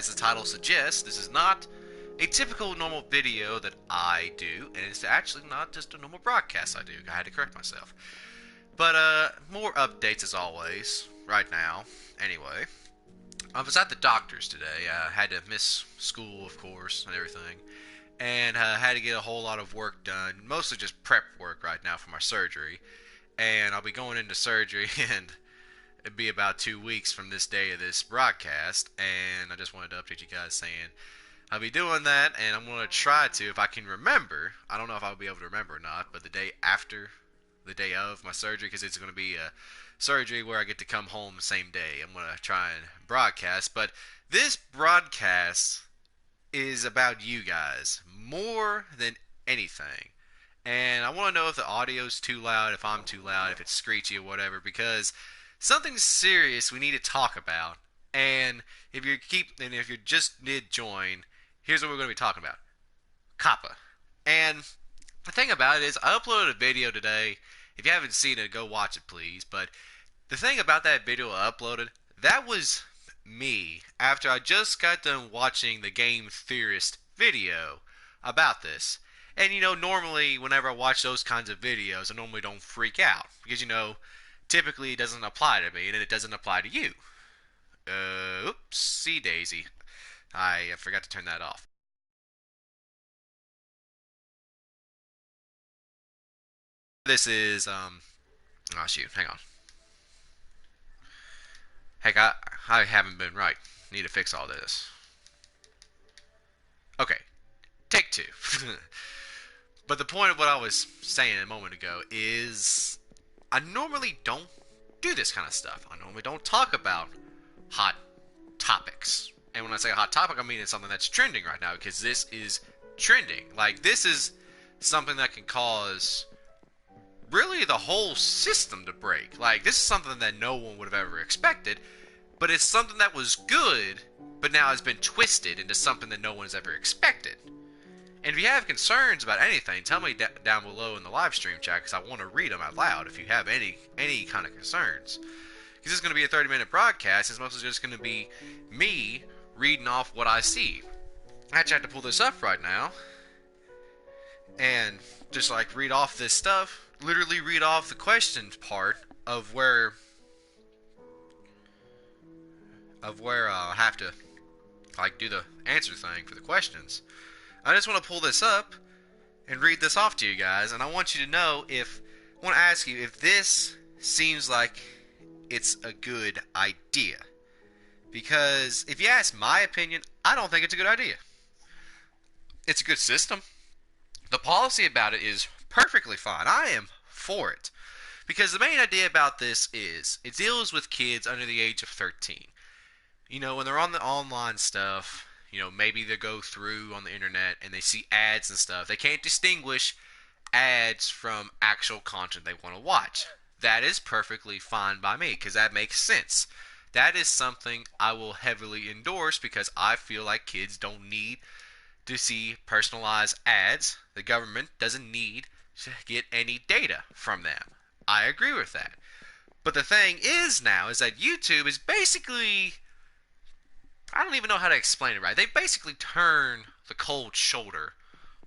as the title suggests, this is not a typical normal video that I do, and it's actually not just a normal broadcast I do. I had to correct myself. But, more updates as always, right now. Anyway, I was at the doctor's today. I had to miss school, of course, and everything. And had to get a whole lot of work done, mostly just prep work right now for my surgery. And I'll be going into surgery, and it'd be about 2 weeks from this day of this broadcast. And I just wanted to update you guys saying I'll be doing that, and I'm going to try to, if I can remember. I don't know if I'll be able to remember or not, but the day after the day of my surgery, because it's going to be a surgery where I get to come home the same day. I'm going to try and broadcast, but this broadcast is about you guys more than anything. And I want to know if the audio's too loud, if I'm too loud, if it's screechy or whatever, because something serious we need to talk about. And if you just did join, here's what we're going to be talking about. Coppa. And the thing about it is, I uploaded a video today. If you haven't seen it, go watch it, please. But the thing about that video I uploaded, that was me after I just got done watching the Game Theorist video about this. And, normally whenever I watch those kinds of videos, I normally don't freak out. Because, typically it doesn't apply to me, and it doesn't apply to you. Oopsie daisy. I forgot to turn that off. This is, oh shoot, hang on. Heck, I haven't been right. Need to fix all this. Okay, take two. But the point of what I was saying a moment ago is I normally don't do this kind of stuff. I normally don't talk about hot topics. And when I say a hot topic, I mean it's something that's trending right now, because this is trending. Like, this is something that can cause really the whole system to break. Like, this is something that no one would have ever expected, but it's something that was good, but now has been twisted into something that no one's ever expected. And if you have concerns about anything, tell me down below in the live stream chat, because I want to read them out loud if you have any kind of concerns. Because this is going to be a 30-minute broadcast. It's mostly just going to be me reading off what I see. I actually have to pull this up right now and just like read off this stuff. Literally read off the questions part of where I have to like do the answer thing for the questions. I just want to pull this up and read this off to you guys, and I want you to know I want to ask you if this seems like it's a good idea. Because if you ask my opinion, I don't think it's a good idea. It's a good system. The policy about it is perfectly fine. I am for it. Because the main idea about this is it deals with kids under the age of 13. When they're on the online stuff, maybe they go through on the internet and they see ads and stuff. They can't distinguish ads from actual content they want to watch. That is perfectly fine by me, because that makes sense. That is something I will heavily endorse, because I feel like kids don't need to see personalized ads. The government doesn't need to get any data from them. I agree with that. But the thing is now is that YouTube is basically, I don't even know how to explain it right. They basically turn the cold shoulder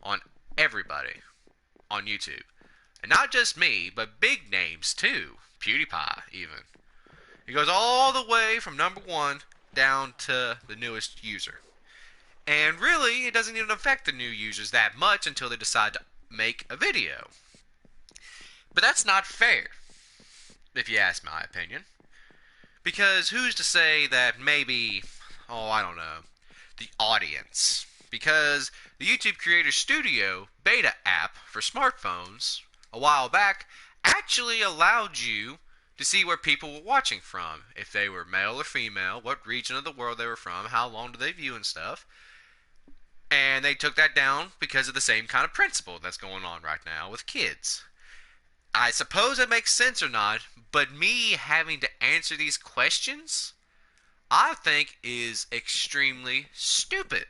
on everybody on YouTube. And not just me, but big names too. PewDiePie, even. It goes all the way from number one down to the newest user. And really, it doesn't even affect the new users that much until they decide to make a video. But that's not fair, if you ask my opinion. Because who's to say that maybe, I don't know, the audience. Because the YouTube Creator Studio beta app for smartphones a while back actually allowed you to see where people were watching from. If they were male or female, what region of the world they were from, how long do they view and stuff. And they took that down because of the same kind of principle that's going on right now with kids. I suppose it makes sense or not, but me having to answer these questions, I think is extremely stupid.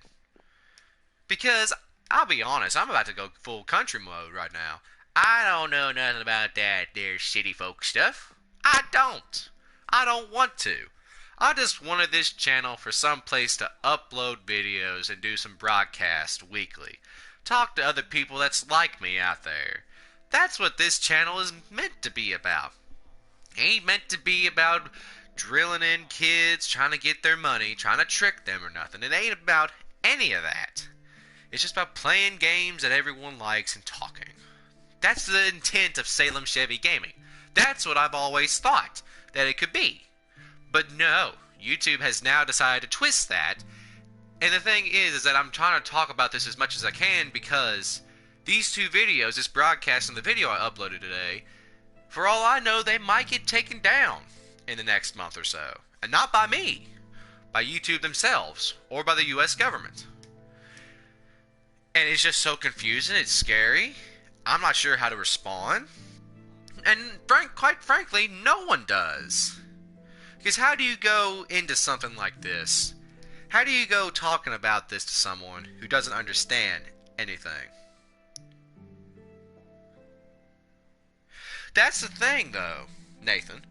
Because, I'll be honest, I'm about to go full country mode right now. I don't know nothing about that there city folk stuff. I don't want to. I just wanted this channel for some place to upload videos and do some broadcasts weekly. Talk to other people that's like me out there. That's what this channel is meant to be about. It ain't meant to be about drilling in kids, trying to get their money, trying to trick them or nothing. It ain't about any of that. It's just about playing games that everyone likes and talking. That's the intent of Salemchevy Gaming. That's what I've always thought that it could be. But no, YouTube has now decided to twist that. And the thing is that I'm trying to talk about this as much as I can because these two videos, this broadcast and the video I uploaded today, for all I know, they might get taken down in the next month or so. And not by me, by YouTube themselves, or by the US government. And it's just so confusing, it's scary. I'm not sure how to respond. And quite frankly, no one does. Because how do you go into something like this? How do you go talking about this to someone who doesn't understand anything? That's the thing, though, Nathan.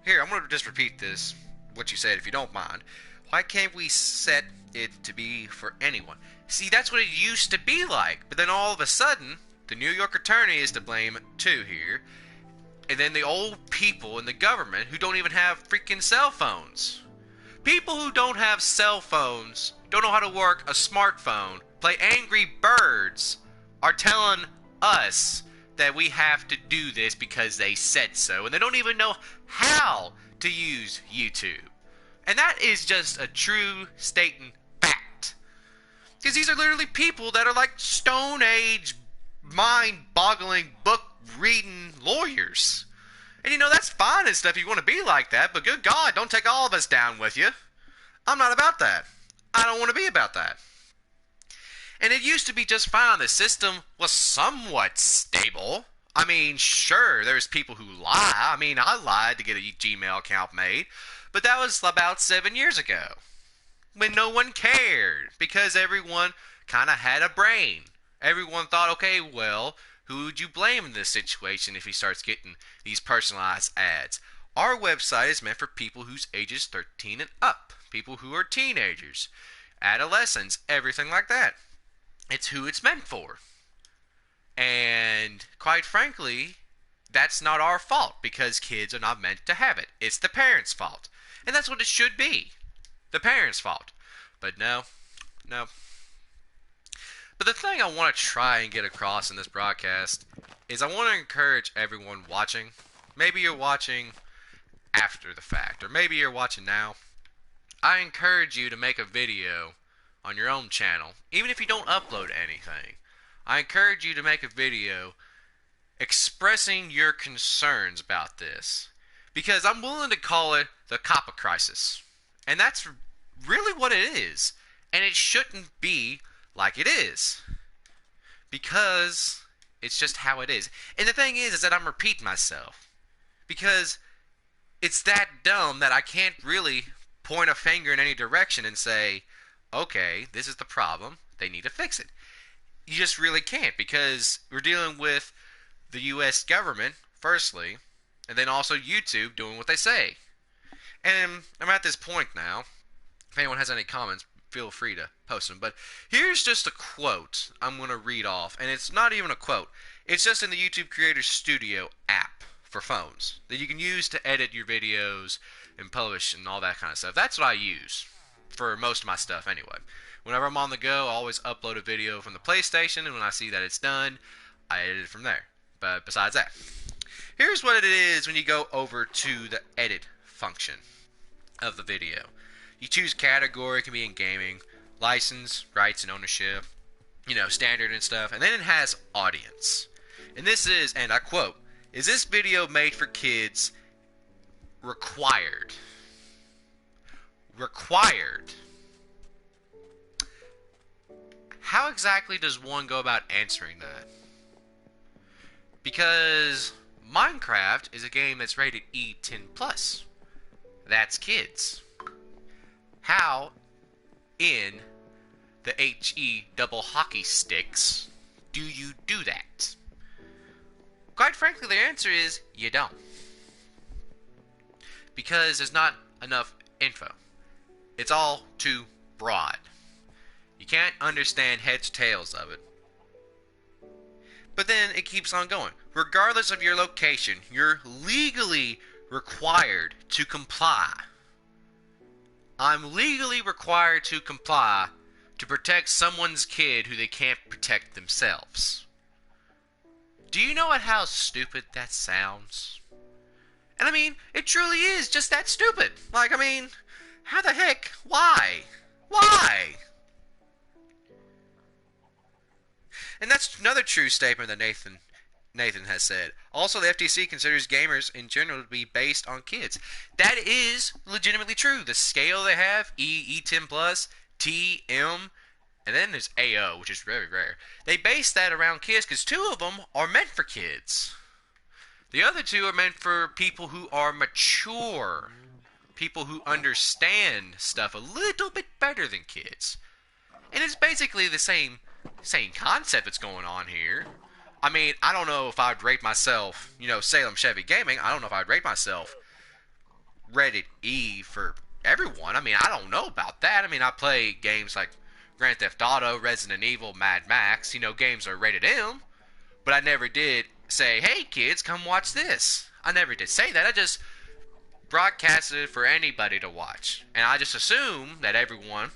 Here, I'm going to just repeat this, what you said, if you don't mind. Why can't we set it to be for anyone? See, that's what it used to be like. But then all of a sudden, the New York attorney is to blame, too, here. And then the old people in the government who don't even have freaking cell phones. People who don't have cell phones, don't know how to work a smartphone, play Angry Birds, are telling us that we have to do this because they said so. And they don't even know how to use YouTube. And that is just a true statement fact. Because these are literally people that are like Stone Age, mind-boggling, book-reading lawyers. And you know, that's fine and stuff if you want to be like that, but good God, don't take all of us down with you. I'm not about that. I don't want to be about that. And it used to be just fine. The system was somewhat stable. I mean, sure, there's people who lie. I mean, I lied to get a Gmail account made, but that was about 7 years ago. When no one cared, because everyone kind of had a brain. Everyone thought, okay, well, who would you blame in this situation if he starts getting these personalized ads? Our website is meant for people whose ages 13 and up. People who are teenagers, adolescents, everything like that. It's who it's meant for. And quite frankly, that's not our fault because kids are not meant to have it. It's the parents' fault. And that's what it should be. The parents' fault. But no. But the thing I want to try and get across in this broadcast is I want to encourage everyone watching. Maybe you're watching after the fact, or maybe you're watching now. I encourage you to make a video on your own channel, even if you don't upload anything. I encourage you to make a video expressing your concerns about this. Because I'm willing to call it the Coppa crisis. And that's really what it is. And it shouldn't be like it is. Because it's just how it is. And the thing is that I'm repeating myself. Because it's that dumb that I can't really point a finger in any direction and say, okay, this is the problem, they need to fix it. You just really can't, because we're dealing with the US government, firstly, and then also YouTube doing what they say. And I'm at this point now. If anyone has any comments, feel free to post them. But here's just a quote I'm going to read off. And it's not even a quote. It's just in the YouTube Creator Studio app for phones that you can use to edit your videos and publish and all that kind of stuff. That's what I use for most of my stuff anyway. Whenever I'm on the go, I always upload a video from the PlayStation, and when I see that it's done, I edit it from there. But besides that, here's what it is when you go over to the edit function of the video. You choose category, it can be in gaming, license, rights and ownership, you know, standard and stuff, and then it has audience. And this is, and I quote, "Is this video made for kids? Required." Required. How exactly does one go about answering that? Because Minecraft is a game that's rated E10+. That's kids. How in the HE double hockey sticks do you do that? Quite frankly, the answer is you don't. Because there's not enough info. It's all too broad. You can't understand heads or tails of it. But then it keeps on going. Regardless of your location, you're legally required to comply. I'm legally required to comply to protect someone's kid who they can't protect themselves. Do you know how stupid that sounds? And I mean, it truly is just that stupid. Like, I mean, how the heck? Why? Why? And that's another true statement that Nathan has said. Also, the FTC considers gamers in general to be based on kids. That is legitimately true. The scale they have, E10 plus, T, M, and then there's AO, which is very rare. They base that around kids because two of them are meant for kids. The other two are meant for people who are mature. People who understand stuff a little bit better than kids. And it's basically the same concept that's going on here. I mean, I don't know if I'd rate myself, Salemchevy Gaming, I don't know if I'd rate myself rated E for everyone. I mean, I don't know about that. I mean, I play games like Grand Theft Auto, Resident Evil, Mad Max, games are rated M, but I never did say, hey kids, come watch this. I never did say that. I just broadcasted it for anybody to watch. And I just assume that everyone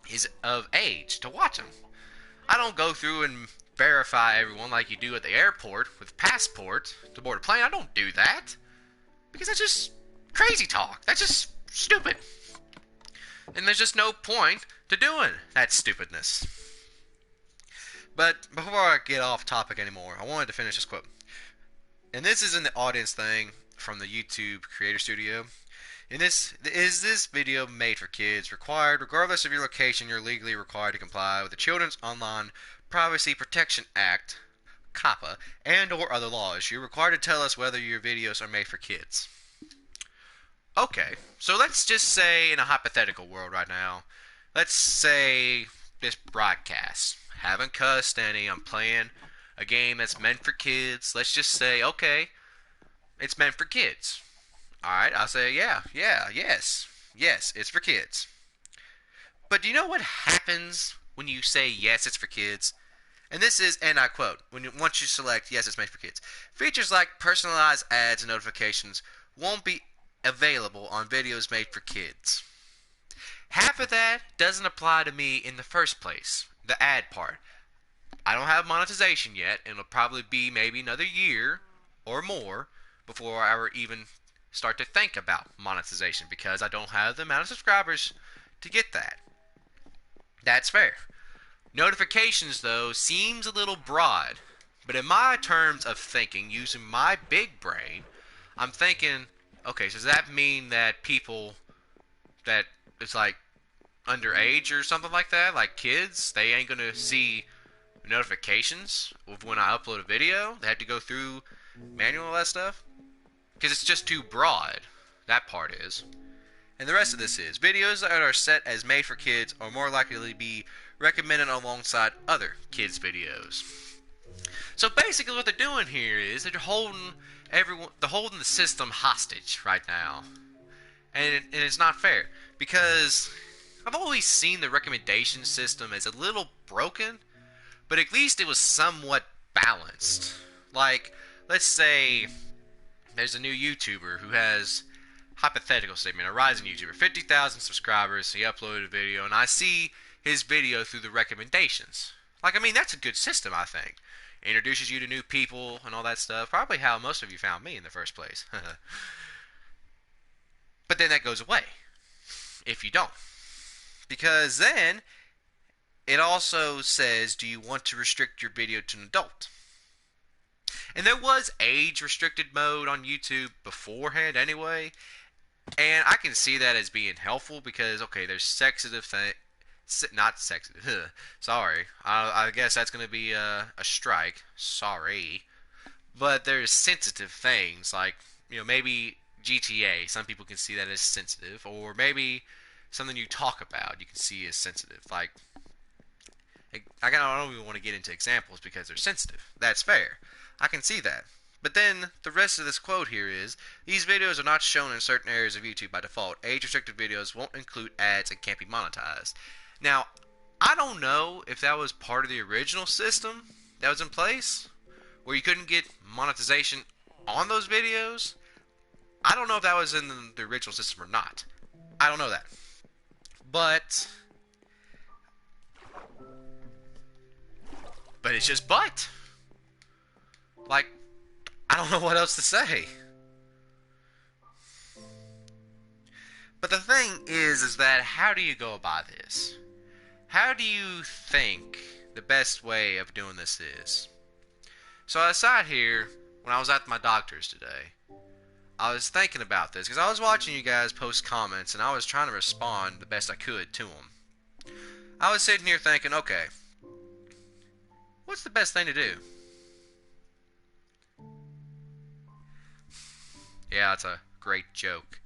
is of age to watch them. I don't go through and verify everyone like you do at the airport with passport to board a plane. I don't do that. Because that's just crazy talk. That's just stupid. And there's just no point to doing that stupidness. But before I get off topic anymore, I wanted to finish this quote. And this is in the audience thing from the YouTube Creator Studio. In this, is this video made for kids? Required, regardless of your location, you're legally required to comply with the Children's Online Privacy Protection Act, Coppa, and or other laws. You're required to tell us whether your videos are made for kids. Okay, so let's just say in a hypothetical world right now, let's say this broadcast. Haven't cussed any, I'm playing a game that's meant for kids. Let's just say, okay, it's meant for kids. Alright, I'll say, yes, it's for kids. But do you know what happens when you say, yes, it's for kids? And this is, and I quote, once you select, yes, it's made for kids, features like personalized ads and notifications won't be available on videos made for kids. Half of that doesn't apply to me in the first place, the ad part. I don't have monetization yet, and it'll probably be maybe another year or more before I ever even start to think about monetization because I don't have the amount of subscribers to get that. That's fair. Notifications, though, seems a little broad, but in my terms of thinking, using my big brain, I'm thinking, okay, so does that mean that people that it's like underage or something like that, like kids, they ain't gonna see notifications of when I upload a video? They have to go through manual all that stuff? Because it's just too broad. That part is. And the rest of this is, videos that are set as made for kids are more likely to be recommended alongside other kids' videos. So basically what they're doing here is they're holding the system hostage right now. And it's not fair. Because I've always seen the recommendation system as a little broken, but at least it was somewhat balanced. Like, let's say there's a new YouTuber who has, hypothetical statement, a rising YouTuber, 50,000 subscribers, he uploaded a video, and I see his video through the recommendations. Like, I mean, that's a good system, I think. It introduces you to new people and all that stuff. Probably how most of you found me in the first place. But then that goes away if you don't. Because then it also says, do you want to restrict your video to an adult? And there was age restricted mode on YouTube beforehand anyway. And I can see that as being helpful because, okay, there's sensitive things. Not sensitive. Sorry. I guess that's going to be a strike. Sorry. But there's sensitive things like, maybe GTA. Some people can see that as sensitive. Or maybe something you talk about you can see as sensitive. Like, I don't even want to get into examples because they're sensitive. That's fair. I can see that. But then the rest of this quote here is, these videos are not shown in certain areas of YouTube by default. Age-restricted videos won't include ads and can't be monetized. Now, I don't know if that was part of the original system that was in place, where you couldn't get monetization on those videos. I don't know if that was in the original system or not. I don't know that. But it's just but. Like, I don't know what else to say. But the thing is that how do you go about this? How do you think the best way of doing this is? So I sat here when I was at my doctor's today. I was thinking about this because I was watching you guys post comments and I was trying to respond the best I could to them. I was sitting here thinking, okay, what's the best thing to do? Yeah, that's a great joke.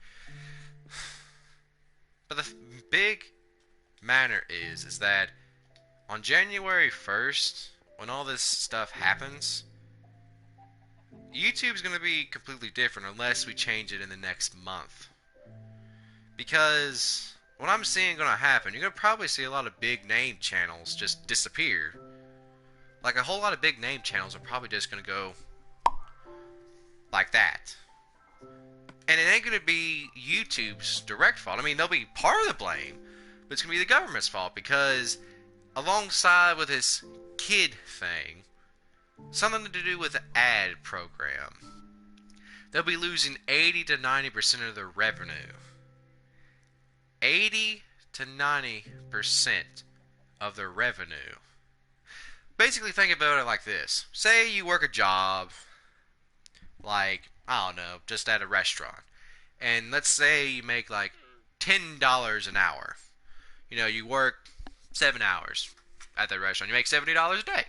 But the big matter is that on January 1st, when all this stuff happens, YouTube's going to be completely different unless we change it in the next month. Because what I'm seeing going to happen, you're going to probably see a lot of big name channels just disappear. Like a whole lot of big name channels are probably just going to go like that. And it ain't going to be YouTube's direct fault. I mean, they'll be part of the blame, but it's going to be the government's fault because alongside with this kid thing, something to do with the ad program, they'll be losing 80 to 90% of their revenue. 80 to 90% of their revenue. Basically, think about it like this. Say you work a job, like, I don't know, just at a restaurant. And let's say you make like $10 an hour. You know, you work 7 hours at the restaurant. You make $70 a day.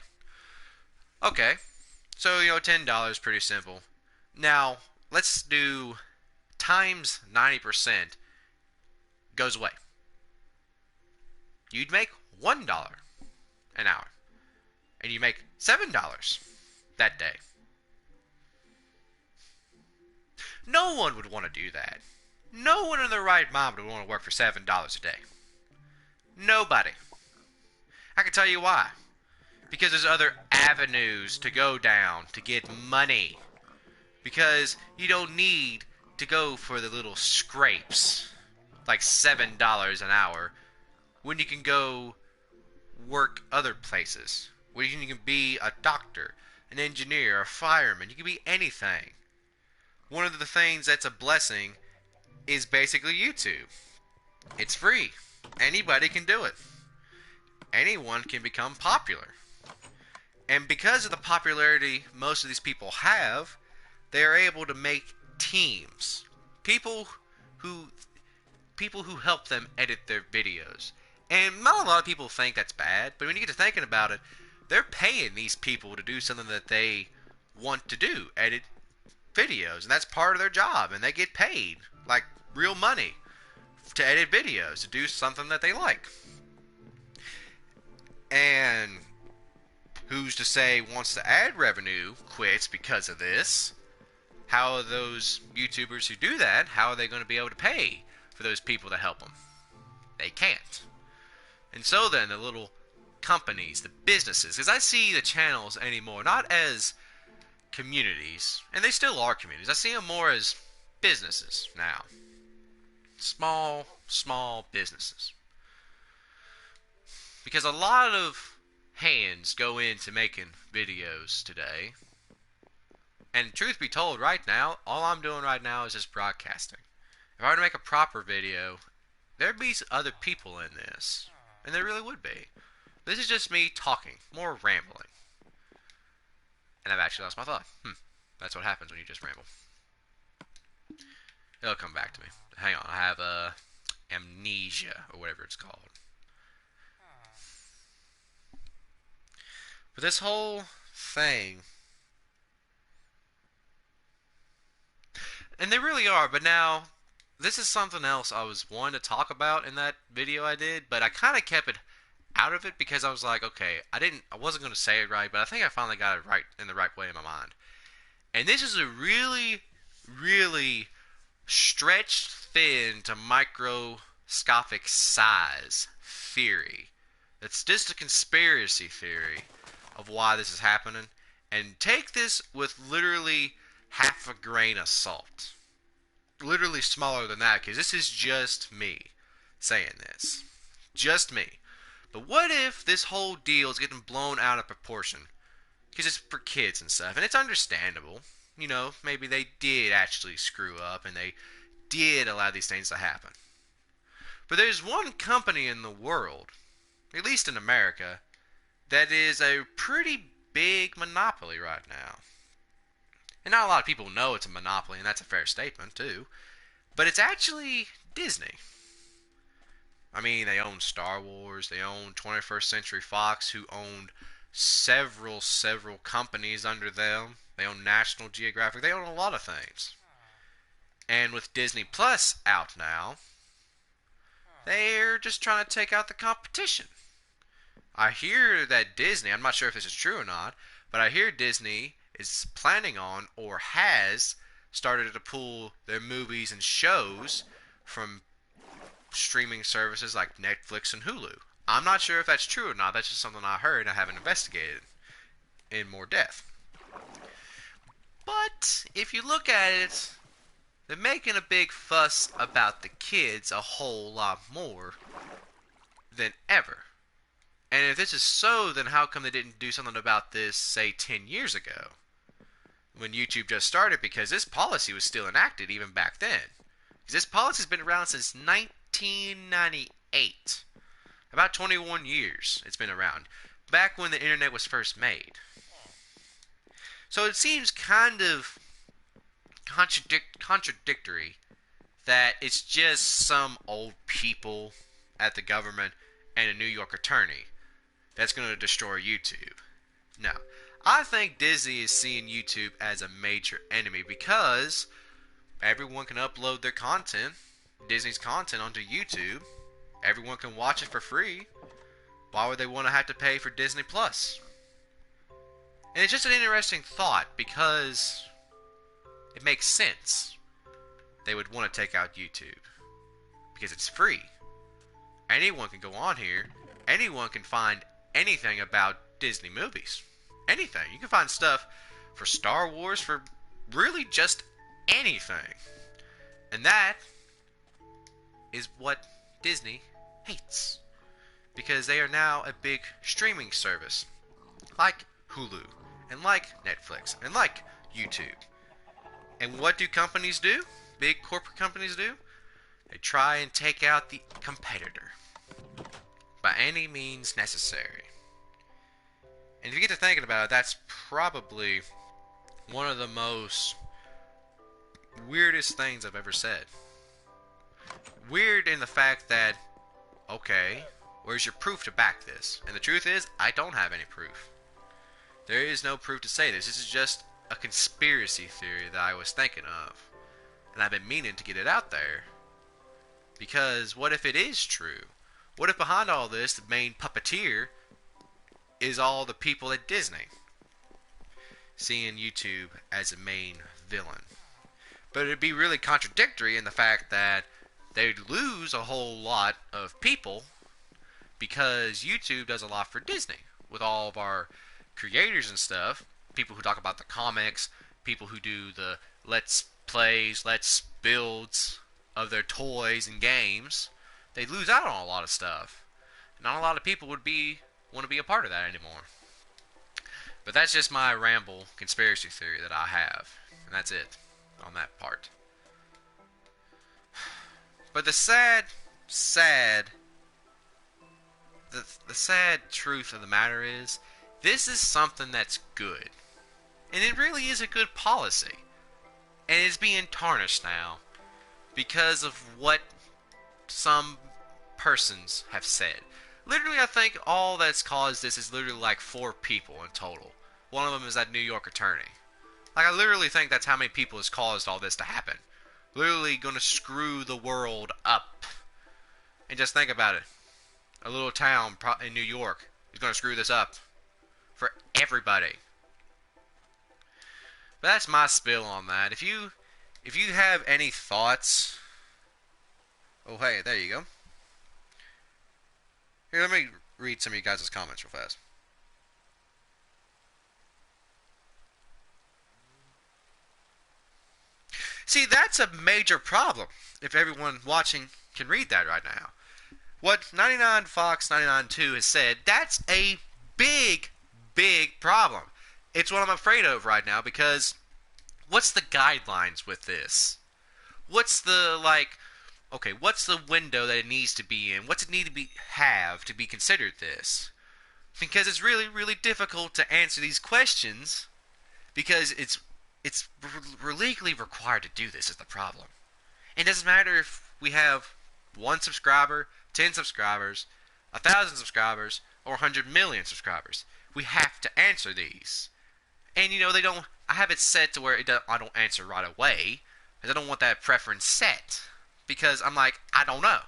Okay. So, you know, $10, pretty simple. Now, let's do times 90% goes away. You'd make $1 an hour. And you make $7 that day. No one would want to do that. No one in their right mind would want to work for $7 a day. Nobody. I can tell you why. Because there's other avenues to go down to get money. Because you don't need to go for the little scrapes, like $7 an hour, when you can go work other places. Where you can be a doctor, an engineer, a fireman. You can be anything. One of the things that's a blessing is basically YouTube. It's free. Anybody can do it. Anyone can become popular. And because of the popularity most of these people have, they are able to make teams. People who help them edit their videos. And not a lot of people think that's bad, but when you get to thinking about it, they're paying these people to do something that they want to do, edit videos, and that's part of their job, and they get paid like real money to edit videos, to do something that they like. And who's to say once the ad revenue quits because of this, how are those YouTubers who do that, how are they going to be able to pay for those people to help them? They can't. And so then the little companies, the businesses, because I see the channels anymore not as communities, and they still are communities. I see them more as businesses now. Small businesses. Because a lot of hands go into making videos today. And truth be told, right now, all I'm doing right now is just broadcasting. If I were to make a proper video, there'd be other people in this. And there really would be. This is just me talking, more rambling. And I've actually lost my thought. That's what happens when you just ramble. It'll come back to me. Hang on, I have amnesia, or whatever it's called. But this whole thing, and they really are, but now, this is something else I was wanting to talk about in that video I did, but I kind of kept it out of it because I was like, okay, I wasn't going to say it right, but I think I finally got it right in the right way in my mind. And this is a really, really stretched thin to microscopic size theory. It's just a conspiracy theory of why this is happening. And take this with literally half a grain of salt. Literally smaller than that, because this is just me saying this. Just me. But what if this whole deal is getting blown out of proportion? Because it's for kids and stuff, and it's understandable. You know, maybe they did actually screw up and they did allow these things to happen. But there's one company in the world, at least in America, that is a pretty big monopoly right now. And not a lot of people know it's a monopoly, and that's a fair statement, too. But it's actually Disney. I mean, they own Star Wars, they own 21st Century Fox, who owned several companies under them. They own National Geographic, they own a lot of things. And with Disney Plus out now, they're just trying to take out the competition. I hear that Disney, I'm not sure if this is true or not, but I hear Disney is planning on or has started to pull their movies and shows from streaming services like Netflix and Hulu. I'm not sure if that's true or not. That's just something I heard and I haven't investigated in more depth. But if you look at it, they're making a big fuss about the kids a whole lot more than ever. And if this is so, then how come they didn't do something about this, say, 10 years ago? When YouTube just started, because this policy was still enacted even back then. Because this policy's been around since 1998. About 21 years it's been around. Back when the internet was first made. So it seems kind of contradictory that it's just some old people at the government and a New York attorney that's going to destroy YouTube. Now, I think Disney is seeing YouTube as a major enemy because everyone can upload their content, Disney's content, onto YouTube. Everyone can watch it for free. Why would they want to have to pay for Disney Plus? And it's just an interesting thought because it makes sense. They would want to take out YouTube because it's free. Anyone can go on here. Anyone can find anything about Disney movies. Anything. You can find stuff for Star Wars, for really just anything. And that is what Disney hates. Because they are now a big streaming service. Like Hulu. And like Netflix. And like YouTube. And what do companies do? Big corporate companies do? They try and take out the competitor. By any means necessary. And if you get to thinking about it, that's probably one of the most weirdest things I've ever said. Weird in the fact that, okay, where's your proof to back this? And the truth is, I don't have any proof. There is no proof to say this. This is just a conspiracy theory that I was thinking of. And I've been meaning to get it out there. Because what if it is true? What if behind all this, the main puppeteer is all the people at Disney? Seeing YouTube as a main villain. But it'd be really contradictory in the fact that they'd lose a whole lot of people because YouTube does a lot for Disney. With all of our creators and stuff, people who talk about the comics, people who do the let's plays, let's builds of their toys and games, they lose out on a lot of stuff. Not a lot of people want to be a part of that anymore. But that's just my ramble conspiracy theory that I have. And that's it on that part. But the sad truth of the matter is, this is something that's good. And it really is a good policy. And it's being tarnished now because of what some persons have said. Literally, I think all that's caused this is literally like 4 people in total. One of them is that New York attorney. Like, I literally think that's how many people has caused all this to happen. Literally gonna screw the world up. And just think about it. A little town in New York is gonna screw this up. For everybody. But that's my spill on that. If you have any thoughts, oh hey, there you go. Here, let me read some of you guys' comments real fast. See, that's a major problem. If everyone watching can read that right now, what 99 Fox 99.2 has said, that's a big, big problem. It's what I'm afraid of right now because what's the guidelines with this? What's the okay, what's the window that it needs to be in? What's it need to be have to be considered this? Because it's really, really difficult to answer these questions because it's legally required to do this is the problem. It doesn't matter if we have one subscriber, 10 subscribers, 1,000 subscribers, or 100 million subscribers. We have to answer these. And they don't. I have it set to where I don't answer right away, because I don't want that preference set. Because I'm like, I don't know.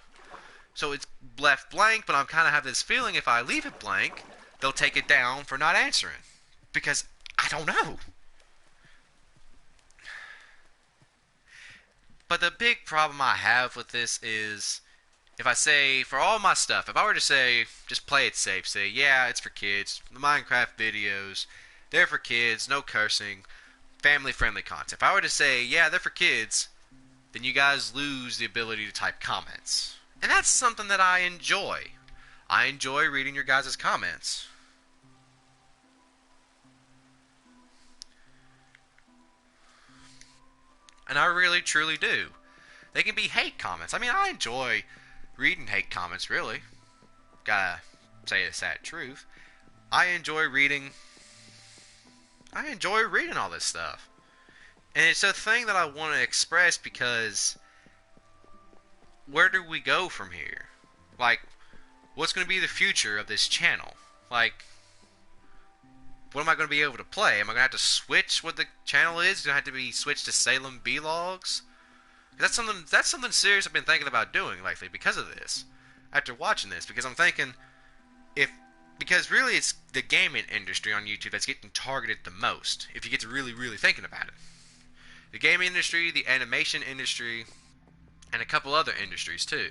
So it's left blank, but I'm kind of have this feeling if I leave it blank, they'll take it down for not answering. Because I don't know. But the big problem I have with this is if I say, for all my stuff, if I were to say, just play it safe, say, yeah, it's for kids, the Minecraft videos, they're for kids, no cursing, family-friendly content. If I were to say, yeah, they're for kids, then you guys lose the ability to type comments. And that's something that I enjoy. I enjoy reading your guys' comments. And I really, truly do. They can be hate comments. I mean, I enjoy reading hate comments, really. Gotta say the sad truth. I enjoy reading all this stuff. And it's a thing that I want to express because where do we go from here? Like, what's going to be the future of this channel? Like, what am I going to be able to play? Am I going to have to switch what the channel is? Do I have to be switched to Salem Vlogs? That's something serious I've been thinking about doing lately because of this. After watching this, because I'm thinking because really it's the gaming industry on YouTube that's getting targeted the most. If you get to really, really thinking about it, the gaming industry, the animation industry, and a couple other industries too.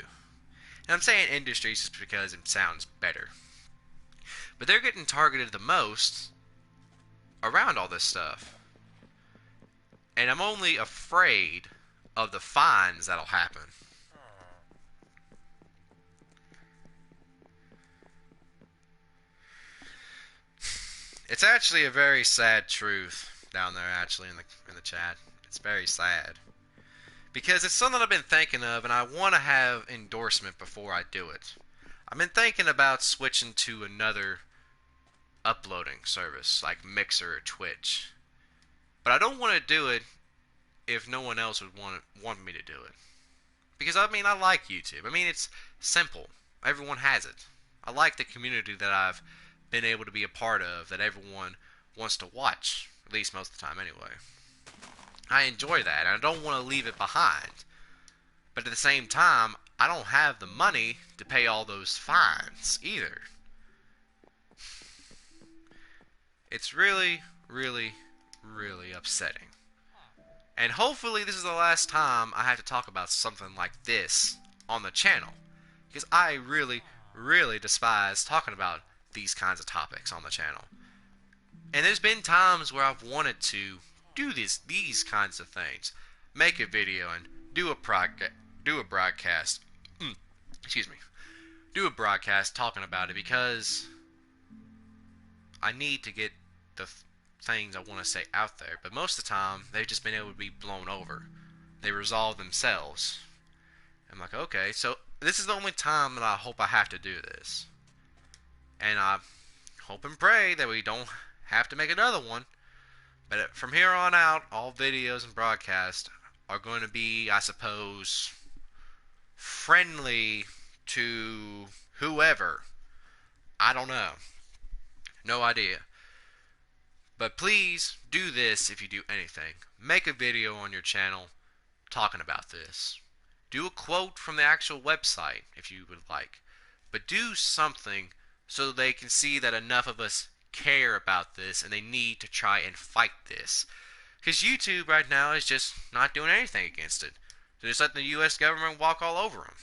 And I'm saying industries just because it sounds better. But they're getting targeted the most around all this stuff. And I'm only afraid of the fines that'll happen. It's actually a very sad truth down there actually in the chat. It's very sad. Because it's something I've been thinking of and I want to have endorsement before I do it. I've been thinking about switching to another uploading service like Mixer or Twitch. But I don't want to do it if no one else would want me to do it. Because I mean, I like YouTube. I mean, it's simple. Everyone has it. I like the community that I've been able to be a part of, that everyone wants to watch, at least most of the time anyway. I enjoy that, and I don't want to leave it behind. But at the same time, I don't have the money to pay all those fines either. It's really, really, really upsetting. And hopefully this is the last time I have to talk about something like this on the channel. Because I really, really despise talking about these kinds of topics on the channel. And there's been times where I've wanted to do these kinds of things. Make a video and do a broadcast. Excuse me. Do a broadcast talking about it because I need to get the things I want to say out there. But most of the time, they've just been able to be blown over. They resolve themselves. I'm like, okay, so this is the only time that I hope I have to do this. And I hope and pray that we don't have to make another one. But from here on out, all videos and broadcasts are going to be, I suppose, friendly to whoever. I don't know. No idea. But please do this if you do anything. Make a video on your channel talking about this. Do a quote from the actual website if you would like. But do something so they can see that enough of us care about this and they need to try and fight this. Because YouTube right now is just not doing anything against it. They're just letting the U.S. government walk all over them.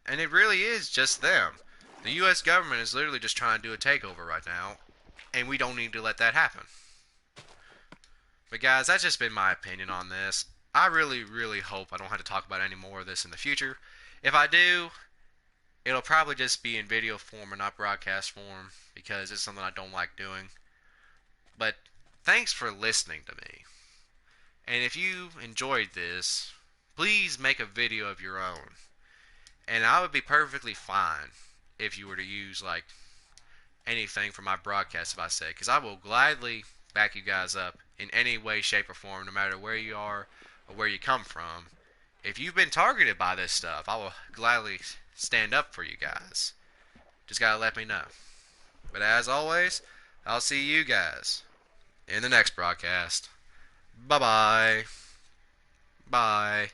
And it really is just them. The U.S. government is literally just trying to do a takeover right now, and we don't need to let that happen. But guys, that's just been my opinion on this. I really, really hope I don't have to talk about any more of this in the future. If I do, it'll probably just be in video form and not broadcast form because it's something I don't like doing. But thanks for listening to me. And if you enjoyed this, please make a video of your own. And I would be perfectly fine if you were to use like anything for my broadcast if I say, because I will gladly back you guys up in any way, shape, or form, no matter where you are or where you come from. If you've been targeted by this stuff, I will gladly stand up for you guys. Just gotta let me know. But as always, I'll see you guys in the next broadcast. Bye-bye. Bye.